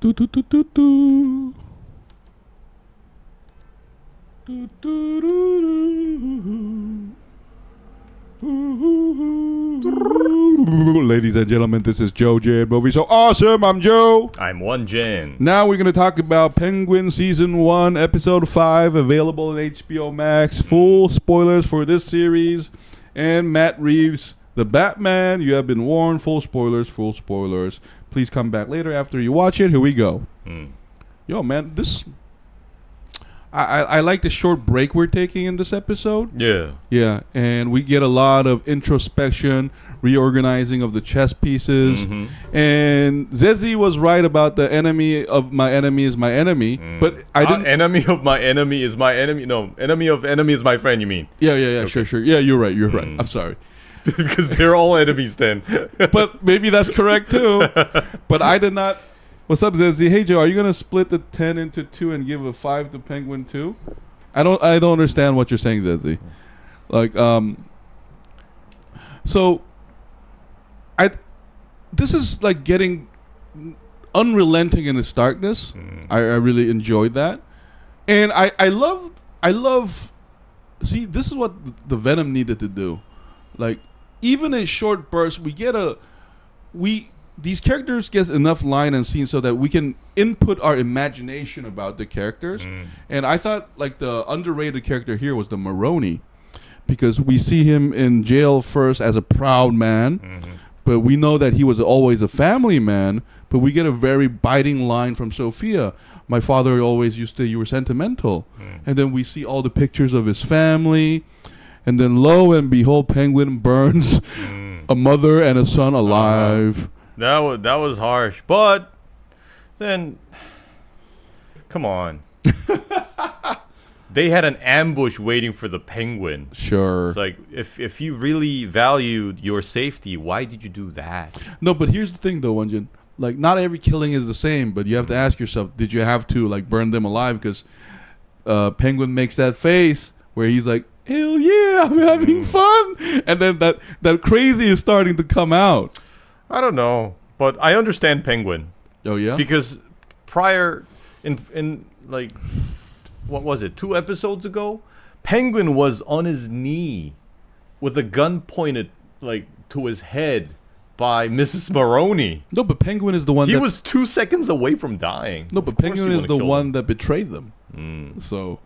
Ladies and gentlemen, this is JoeJinMovieSoAwesome. I'm Joe. I'm Won-Jin. Now we're going to talk about Penguin Season 1, Episode 5, available on HBO Max. Full spoilers for this series. And Matt Reeves, the Batman. You have been warned. Full spoilers, full spoilers. Please come back later after you watch it. Here we go. Yo, man, this... I like the short break we're taking in this episode. Yeah. Yeah, and we get a lot of introspection, reorganizing of the chess pieces. And Zezzy was right about the enemy of my enemy is my enemy. But I didn't... enemy of my enemy is my enemy. No, enemy of enemy is my friend, you mean? Yeah, okay. Sure. Yeah, you're right. I'm sorry. Because they're all enemies then. But maybe that's correct too. But I did not... What's up, Zezzy? Hey, Joe, are you going to split the 10 into 2 and give a 5 to Penguin 2? I don't understand what you're saying, Zezzy. Like, so, this is like getting unrelenting in its darkness. I really enjoyed that. And I love, see, this is what the Venom needed to do. Like, even in short bursts, these characters get enough line and scene so that we can input our imagination about the characters. And I thought like the underrated character here was the Maroni, because we see him in jail first as a proud man, but we know that he was always a family man. But we get a very biting line from Sofia. My father always used to, you were sentimental. And then we see all the pictures of his family. And then lo and behold, Penguin burns a mother and a son alive. That was harsh, but then, come on. They had an ambush waiting for the Penguin. Sure. It's like, if you really valued your safety, why did you do that? No, but here's the thing, though, Won-Jin. Like, not every killing is the same, but you have to ask yourself, did you have to like burn them alive? Because Penguin makes that face where he's like, hell yeah, I'm having fun, and then that crazy is starting to come out. I don't know, but I understand Penguin. Oh yeah, because prior in like, what was it, 2 episodes ago, Penguin was on his knee with a gun pointed like to his head by Mrs. Maroni. No, but Penguin is the one. He was 2 seconds away from dying. No, but Penguin is the one that betrayed them. So,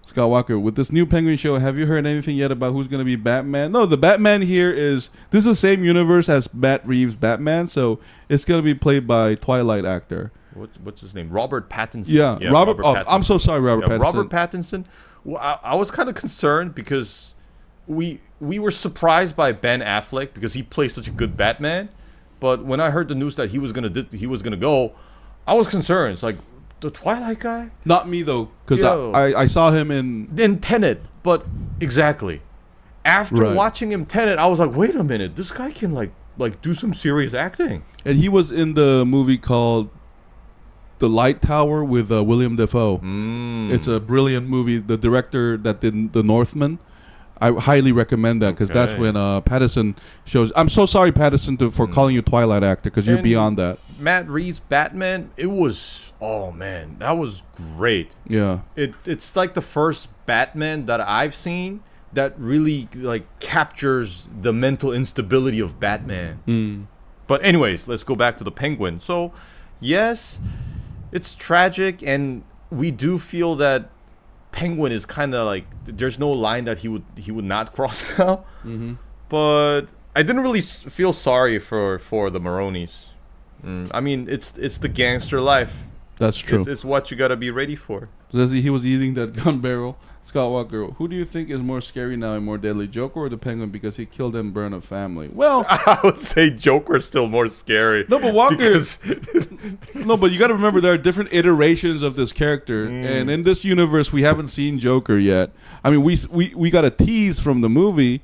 Scott Walker, with this new Penguin show, have you heard anything yet about who's going to be Batman? No, the Batman here this is the same universe as Matt Reeves' Batman, so it's going to be played by Twilight actor. What's his name? Robert Pattinson. Yeah, Robert Pattinson. I'm so sorry, Pattinson. Robert Pattinson. Well, I was kind of concerned because we were surprised by Ben Affleck because he plays such a good Batman, but when I heard the news that he was gonna go, I was concerned. It's like, the Twilight guy? Not me though, because I saw him in Tenet. But exactly, after watching him Tenet, I was like, wait a minute, this guy can like do some serious acting. And he was in the movie called The Light Tower with William Dafoe. It's a brilliant movie. The director that did The Northman, I highly recommend that because that's when Pattinson shows. I'm so sorry, Pattinson, for calling you Twilight actor because you're beyond that. Matt Reeves' Batman, it was, oh man, that was great. Yeah, it's like the first Batman that I've seen that really like captures the mental instability of Batman. But anyways, let's go back to the Penguin. So yes, it's tragic, and we do feel that Penguin is kind of like, there's no line that he would not cross now. But I didn't really feel sorry for the Maronis. I mean, it's the gangster life. That's true. It's what you gotta be ready for. He was eating that gun barrel. Scott Walker, who do you think is more scary now and more deadly, Joker or the Penguin, because he killed and burned a family? Well, I would say Joker's still more scary. No, but Walker no, but you got to remember there are different iterations of this character, and in this universe we haven't seen Joker yet. I mean, we got a tease from the movie,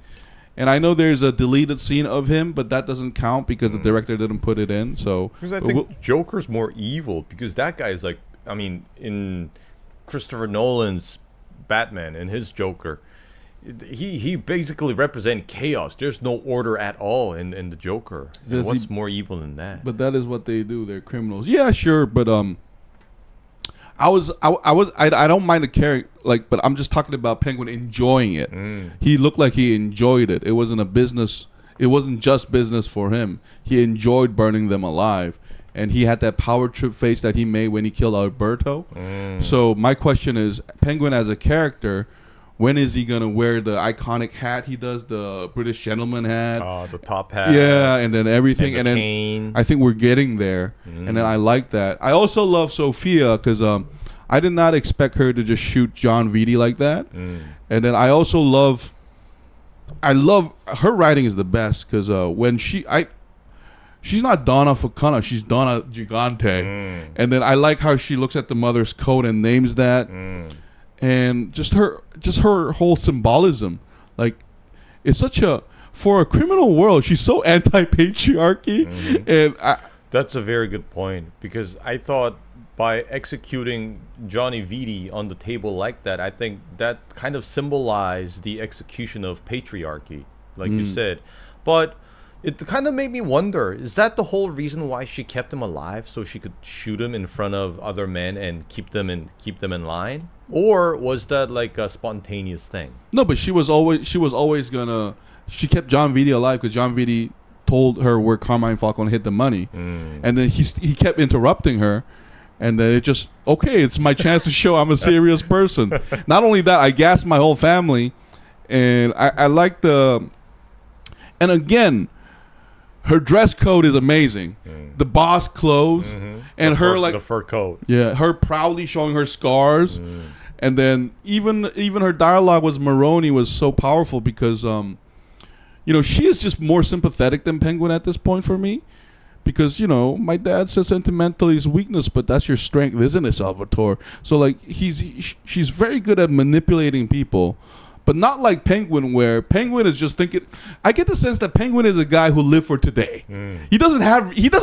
and I know there's a deleted scene of him, but that doesn't count because the director didn't put it in. So because I think Joker's more evil, because that guy is like, I mean, in Christopher Nolan's Batman and his Joker, he basically represents chaos. There's no order at all in the Joker. And what's more evil than that? But that is what they do. They're criminals. Yeah, sure. But I don't mind the character, like, but I'm just talking about Penguin enjoying it. He looked like he enjoyed it. It wasn't a business. It wasn't just business for him. He enjoyed burning them alive, and he had that power trip face that he made when he killed Alberto. So my question is, Penguin as a character, when is he gonna wear the iconic hat he does, the British gentleman hat? The top hat. Yeah, and then everything, and then cane. I think we're getting there, and then I like that. I also love Sofia because I did not expect her to just shoot John Vitti like that, and then I also love her writing is the best because when she's not Donna Falcone, she's Donna Gigante, and then I like how she looks at the mother's code and names that. And just her whole symbolism, like, it's such for a criminal world, she's so anti-patriarchy, and that's a very good point, because I thought by executing Johnny Vitti on the table like that, I think that kind of symbolized the execution of patriarchy, like you said. But it kind of made me wonder, is that the whole reason why she kept him alive, so she could shoot him in front of other men and keep them in line? Or was that like a spontaneous thing? No, but she kept John Vitti alive because John Vitti told her where Carmine Falcone hid the money, and then he kept interrupting her, and then it just, okay, it's my chance to show I'm a serious person. Not only that, I gassed my whole family, and I like and again, her dress code is amazing. The boss clothes, and the fur coat. Yeah, her proudly showing her scars, and then even her dialogue with Maroni was so powerful because she is just more sympathetic than Penguin at this point for me, because my dad says sentimental is weakness, but that's your strength, isn't it, Salvatore? So like she's very good at manipulating people. But not like Penguin, where Penguin is just thinking. I get the sense that Penguin is a guy who lived for today. He doesn't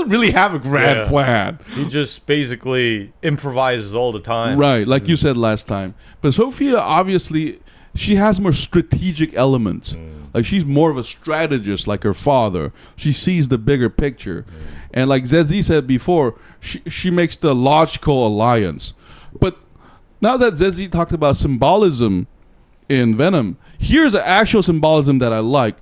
really have a grand plan. He just basically improvises all the time. Right, like you said last time. But Sofia, obviously, she has more strategic elements. Like, she's more of a strategist, like her father. She sees the bigger picture. And like Zedzi said before, she makes the logical alliance. But now that Zedzi talked about symbolism in Venom, here's the actual symbolism that I like.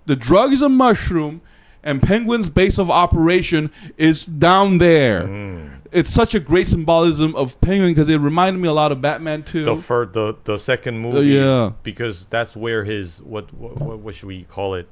The drug is a mushroom, and Penguin's base of operation is down there. It's such a great symbolism of Penguin because it reminded me a lot of Batman 2. The second movie, because that's where his what should we call it?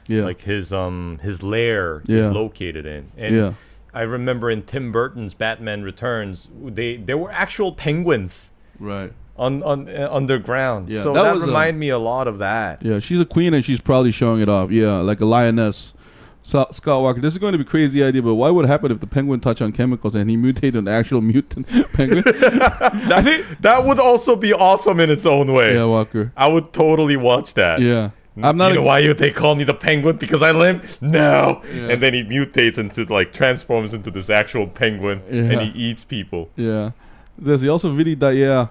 Like his lair is located in. And I remember in Tim Burton's Batman Returns, there were actual penguins. Right. Underground. So that reminded me a lot of that. Yeah, she's a queen and she's probably showing it off. Yeah, like a lioness. Scott Walker, this is going to be a crazy idea, but what would happen if the penguin touched on chemicals and he mutated an actual mutant penguin? I think that would also be awesome in its own way. Yeah, Walker. I would totally watch that. Yeah. I'm not. Why would they call me the penguin? Because I limp? No. Yeah. And then he mutates into, like, transforms into this actual penguin, and he eats people. Yeah. There's also Vitti that, yeah.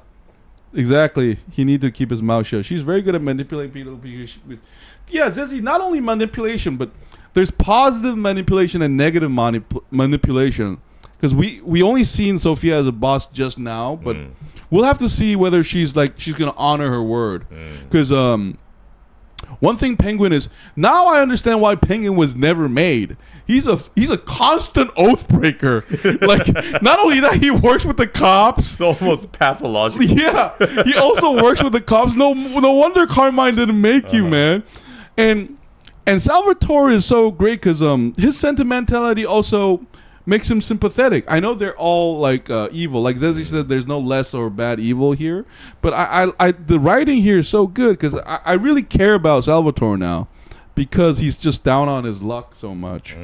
Exactly. He needs to keep his mouth shut. She's very good at manipulating people. Yeah, Zezzy, not only manipulation, but there's positive manipulation and negative manipulation. Because we only seen Sofia as a boss just now, but we'll have to see whether she's going to honor her word. Because one thing Penguin is, now I understand why Penguin was never made. He's a constant oath breaker. Like, not only that, he works with the cops. It's almost pathological. Yeah, he also works with the cops. No wonder Carmine didn't make you, man. And Salvatore is so great because his sentimentality also makes him sympathetic. I know they're all like evil. Like Zezzy said, there's no less or bad evil here. But I the writing here is so good because I really care about Salvatore now. Because he's just down on his luck so much.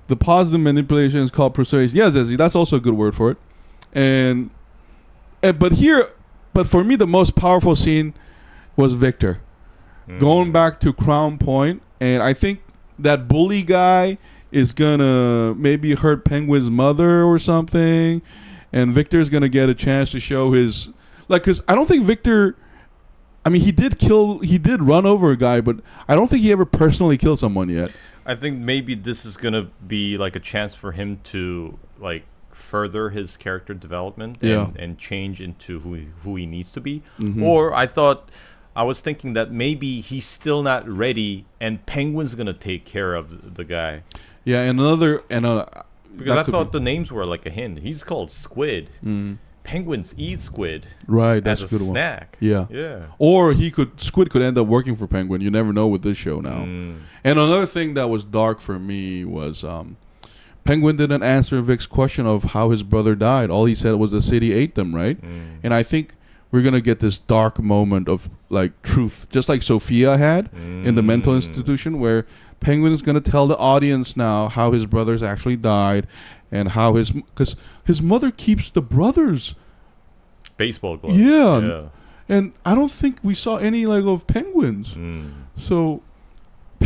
The positive manipulation is called persuasion. Yeah, Zezzy, that's also a good word for it. But for me, the most powerful scene was Victor. Going back to Crown Point. And I think that bully guy is going to maybe hurt Penguin's mother or something. And Victor's going to get a chance to show his... Like, because I don't think Victor... I mean, he did run over a guy, but I don't think he ever personally killed someone yet. I think maybe this is gonna be like a chance for him to like further his character development and change into who he needs to be. Or I was thinking that maybe he's still not ready, and Penguin's gonna take care of the guy. Yeah, because I thought the names were like a hint. He's called Squid. Penguins eat squid. Right, that's as a good snack. One. Yeah. Or Squid could end up working for Penguin. You never know with this show now. And another thing that was dark for me was Penguin didn't answer Vic's question of how his brother died. All he said was the city ate them, right? And I think we're gonna get this dark moment of like truth, just like Sofia had in the mental institution, where Penguin is gonna tell the audience now how his brothers actually died, and how because his mother keeps the brothers baseball gloves. Yeah. And I don't think we saw any like of Penguin's. So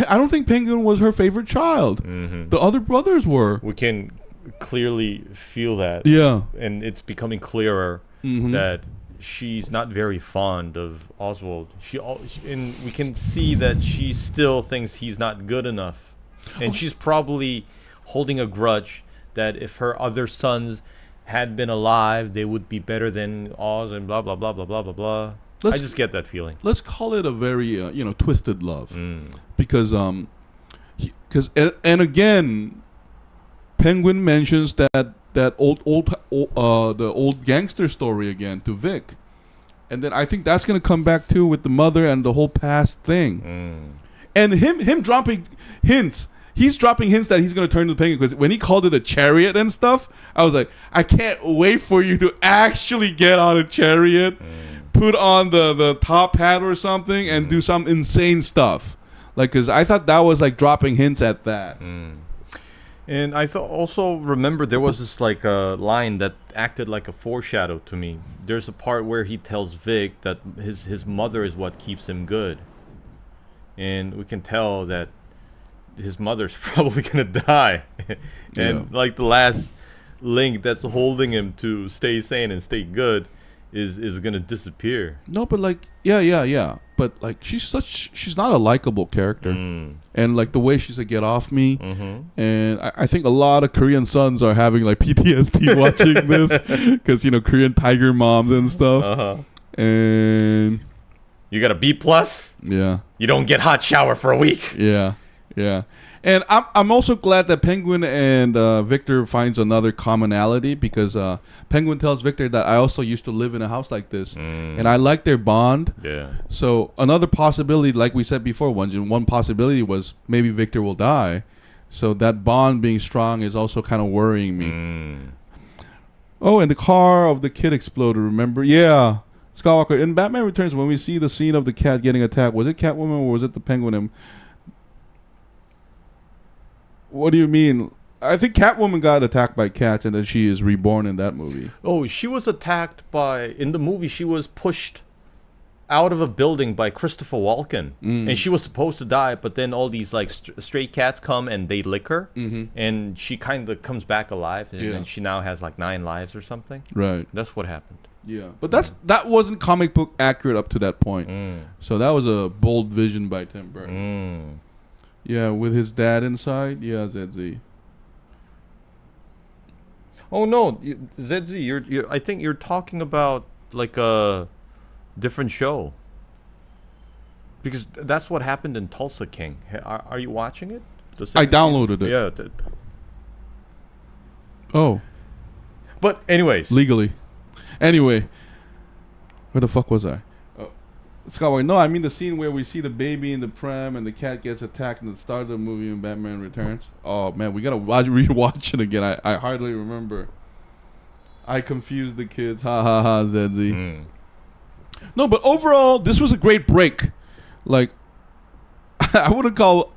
I don't think Penguin was her favorite child. The other brothers were. We can clearly feel that. Yeah. And it's becoming clearer that she's not very fond of Oswald. And we can see that she still thinks he's not good enough. And she's probably holding a grudge that if her other sons had been alive, they would be better than Oz and blah, blah, blah, blah, blah, blah, blah. I just get that feeling. Let's call it a very, twisted love. Because, and again, Penguin mentions that old gangster story again to Vic. And then I think that's going to come back too with the mother and the whole past thing. And him dropping hints. He's dropping hints that he's going to turn to the Penguin, because when he called it a chariot and stuff, I was like, I can't wait for you to actually get on a chariot, put on the top hat or something, and do some insane stuff. Like, because I thought that was like dropping hints at that. And I also remember there was this like a line that acted like a foreshadow to me. There's a part where he tells Vic that his mother is what keeps him good. And we can tell that his mother's probably gonna die. And like the last link that's holding him to stay sane and stay good is gonna disappear. No, but like but like she's not a likable character. And like the way she's like, get off me. And I think a lot of Korean sons are having like PTSD watching this, because Korean tiger moms and stuff. And you got a B+. Yeah, you don't get hot shower for a week. Yeah. And I'm also glad that Penguin and Victor finds another commonality, because Penguin tells Victor that I also used to live in a house like this, and I like their bond. Yeah. So another possibility, like we said before, Won-Jin, one possibility was maybe Victor will die. So that bond being strong is also kind of worrying me. Oh, and the car of the kid exploded, remember? Yeah. Skywalker, in Batman Returns, when we see the scene of the cat getting attacked, was it Catwoman or was it the Penguin? What do you mean? I think Catwoman got attacked by cats, and then she is reborn in that movie. Oh, she was attacked in the movie, she was pushed out of a building by Christopher Walken. And she was supposed to die, but then all these like stray cats come and they lick her. And she kind of comes back alive, and then she now has like 9 lives or something. Right. That's what happened. Yeah. But that wasn't comic book accurate up to that point. So that was a bold vision by Tim Burton. Yeah, with his dad inside. Yeah, ZZ. Oh no, ZZ, you're I think you're talking about like a different show. Because that's what happened in Tulsa King. Are you watching it? I downloaded it. Yeah. Oh. But anyways. Legally. Anyway. Where the fuck was I? Skywalker. No, I mean the scene where we see the baby in the pram and the cat gets attacked in the start of the movie in Batman Returns. Oh man, we gotta rewatch it again. I hardly remember. I confused the kids. Ha ha ha, ZZ. No, but overall, this was a great break. Like, I wouldn't call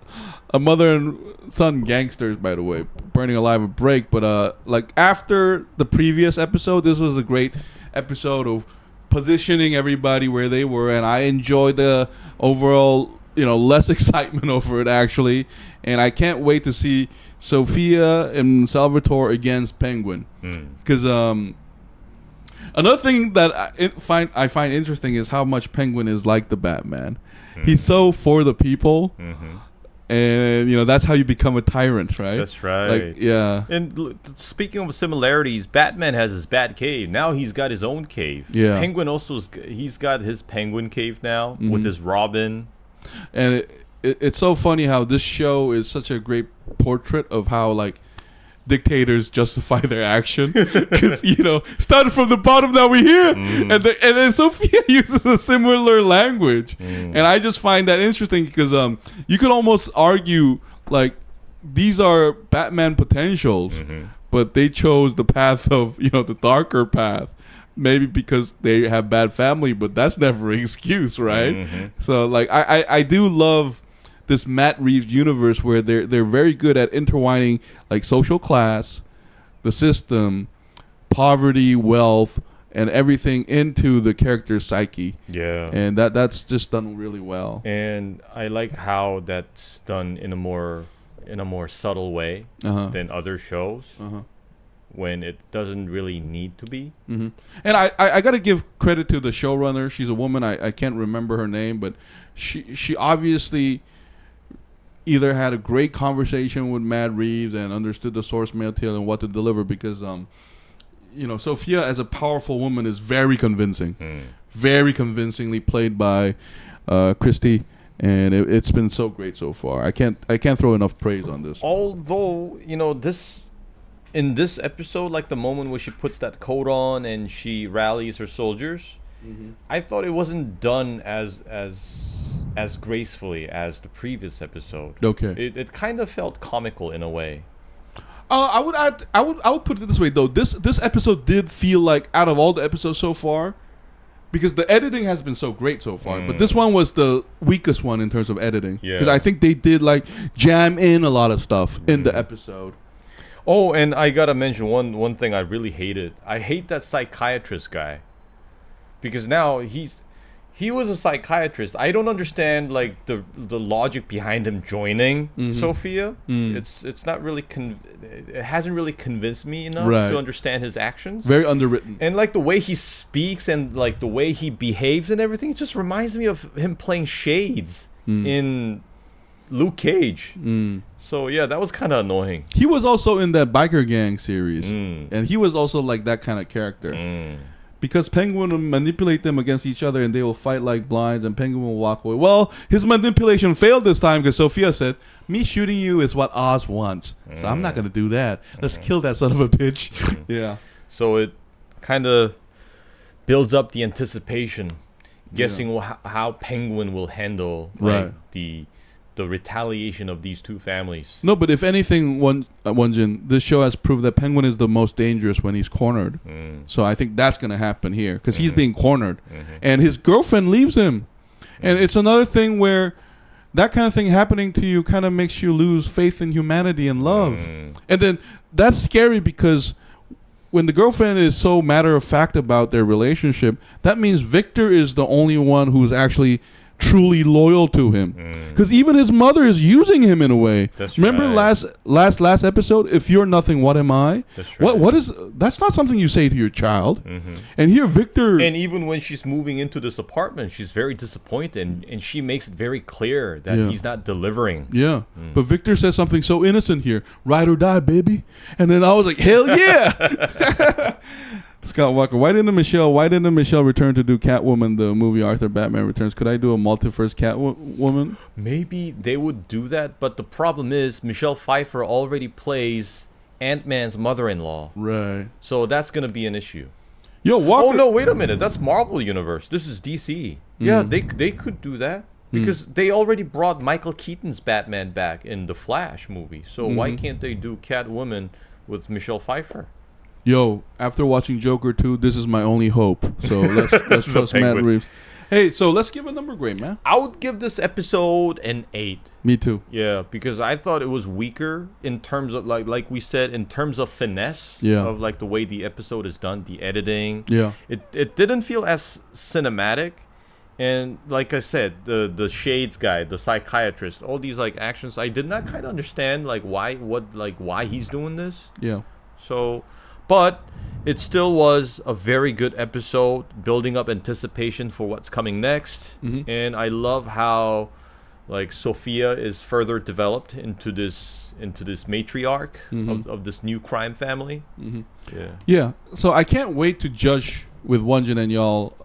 a mother and son gangsters, by the way, burning alive a break. But like after the previous episode, this was a great episode of positioning everybody where they were, and I enjoyed the overall, less excitement over it actually, and I can't wait to see Sofia and Salvatore against Penguin, because Another thing that I find interesting is how much Penguin is like the Batman. He's so for the people, and that's how you become a tyrant, right? That's right. Like, yeah. And speaking of similarities, Batman has his Bat Cave. Now he's got his own cave. Yeah. Penguin he's got his Penguin Cave now with his Robin. And it's so funny how this show is such a great portrait of how like dictators justify their action, because started from the bottom, now we're here, and then Sofia uses a similar language, and I just find that interesting because you could almost argue like these are Batman potentials, but they chose the path of the darker path. Maybe because they have bad family, but that's never an excuse, right? So like I do love this Matt Reeves universe where they're very good at intertwining like social class, the system, poverty, wealth, and everything into the character's psyche. Yeah. And that's just done really well. And I like how that's done in a more subtle way than other shows. When it doesn't really need to be. And I got to give credit to the showrunner. She's a woman. I can't remember her name, but she obviously either had a great conversation with Matt Reeves and understood the source material and what to deliver, because Sofia as a powerful woman is very convincing, very convincingly played by Christy, and it's been so great so far. I can't throw enough praise on this. Although in this episode, like the moment where she puts that coat on and she rallies her soldiers, I thought it wasn't done as gracefully as the previous episode. Okay. It kind of felt comical in a way. I would put it this way though. This episode did feel like, out of all the episodes so far, because the editing has been so great so far, but this one was the weakest one in terms of editing. Because I think they did like jam in a lot of stuff in the episode. Oh, and I gotta mention one thing I really hated. I hate that psychiatrist guy, because now he was a psychiatrist. I don't understand like the logic behind him joining Sofia. It's not really it hasn't really convinced me enough to understand his actions. Very underwritten. And like the way he speaks and like the way he behaves and everything, it just reminds me of him playing Shades in Luke Cage. So yeah, that was kind of annoying. He was also in that biker gang series, and he was also like that kind of character. Because Penguin will manipulate them against each other, and they will fight like blinds, and Penguin will walk away. Well, his manipulation failed this time because Sofia said, "Me shooting you is what Oz wants, so I'm not gonna do that. Let's kill that son of a bitch." Yeah. So it kind of builds up the anticipation, guessing how Penguin will handle the retaliation of these two families. No, but if anything, Won-Jin, this show has proved that Penguin is the most dangerous when he's cornered. So I think that's going to happen here because he's being cornered. And his girlfriend leaves him. And it's another thing where that kind of thing happening to you kind of makes you lose faith in humanity and love. And then that's scary because when the girlfriend is so matter-of-fact about their relationship, that means Victor is the only one who's actually truly loyal to him, because even his mother is using him in a way. That's Remember right. last episode, if you're nothing, what am I? That's right. That's not something you say to your child. And here Victor, and even when she's moving into this apartment, she's very disappointed, and she makes it very clear that he's not delivering. But Victor says something so innocent here: ride or die, baby. And then I was like, hell yeah. Scott Walker, why didn't Michelle return to do Catwoman, the movie Arthur Batman Returns? Could I do a multiverse Catwoman? Maybe they would do that, but the problem is Michelle Pfeiffer already plays Ant-Man's mother-in-law. Right. So that's going to be an issue. Yo, Walker. Oh, no, wait a minute. That's Marvel Universe. This is DC. Yeah, they could do that. Because they already brought Michael Keaton's Batman back in the Flash movie. So why can't they do Catwoman with Michelle Pfeiffer? Yo, after watching Joker 2, this is my only hope. So let's trust Matt Reeves. Hey, so let's give a number grade, man. I would give this episode an 8. Me too. Yeah, because I thought it was weaker in terms of like we said, in terms of finesse of like the way the episode is done, the editing. Yeah. It didn't feel as cinematic. And like I said, the Shades guy, the psychiatrist, all these like actions, I did not kind of understand like why he's doing this. Yeah. So But it still was a very good episode, building up anticipation for what's coming next. And I love how like Sofia is further developed into this matriarch of this new crime family. Yeah. So I can't wait to judge with Won-Jin and y'all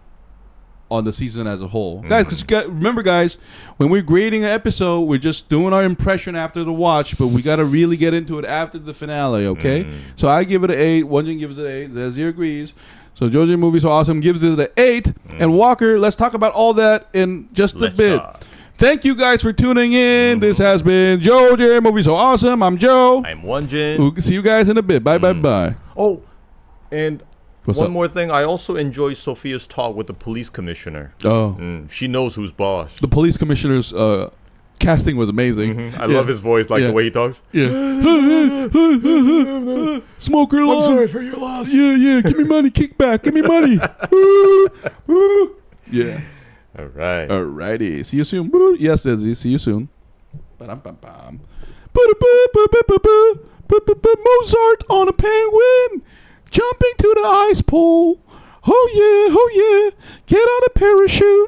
on the season as a whole. Guys, remember, guys, when we're grading an episode, we're just doing our impression after the watch, but we got to really get into it after the finale, okay? So I give it an 8. Won-Jin gives it an 8. Desi agrees. So JoeJinMovieSoAwesome gives it an 8. And Walker, let's talk about all that in just a bit. Thank you guys for tuning in. This has been JoeJinMovieSoAwesome. I'm Joe. I'm Won-Jin. We'll see you guys in a bit. Bye. Oh, and What's one up? more thing. I also enjoy Sophia's talk with the police commissioner. Oh. She knows who's boss. The police commissioner's casting was amazing. I love his voice, like the way he talks. Yeah. Smoker law. I'm sorry for your loss. Yeah. Give me money. Kickback. Give me money. Yeah. All right. Alrighty. See you soon. Yes, Desi. See you soon. Ba-dum-bum-bum. Mozart on a penguin. Jumping to the ice pole. Oh yeah. Get on a parachute.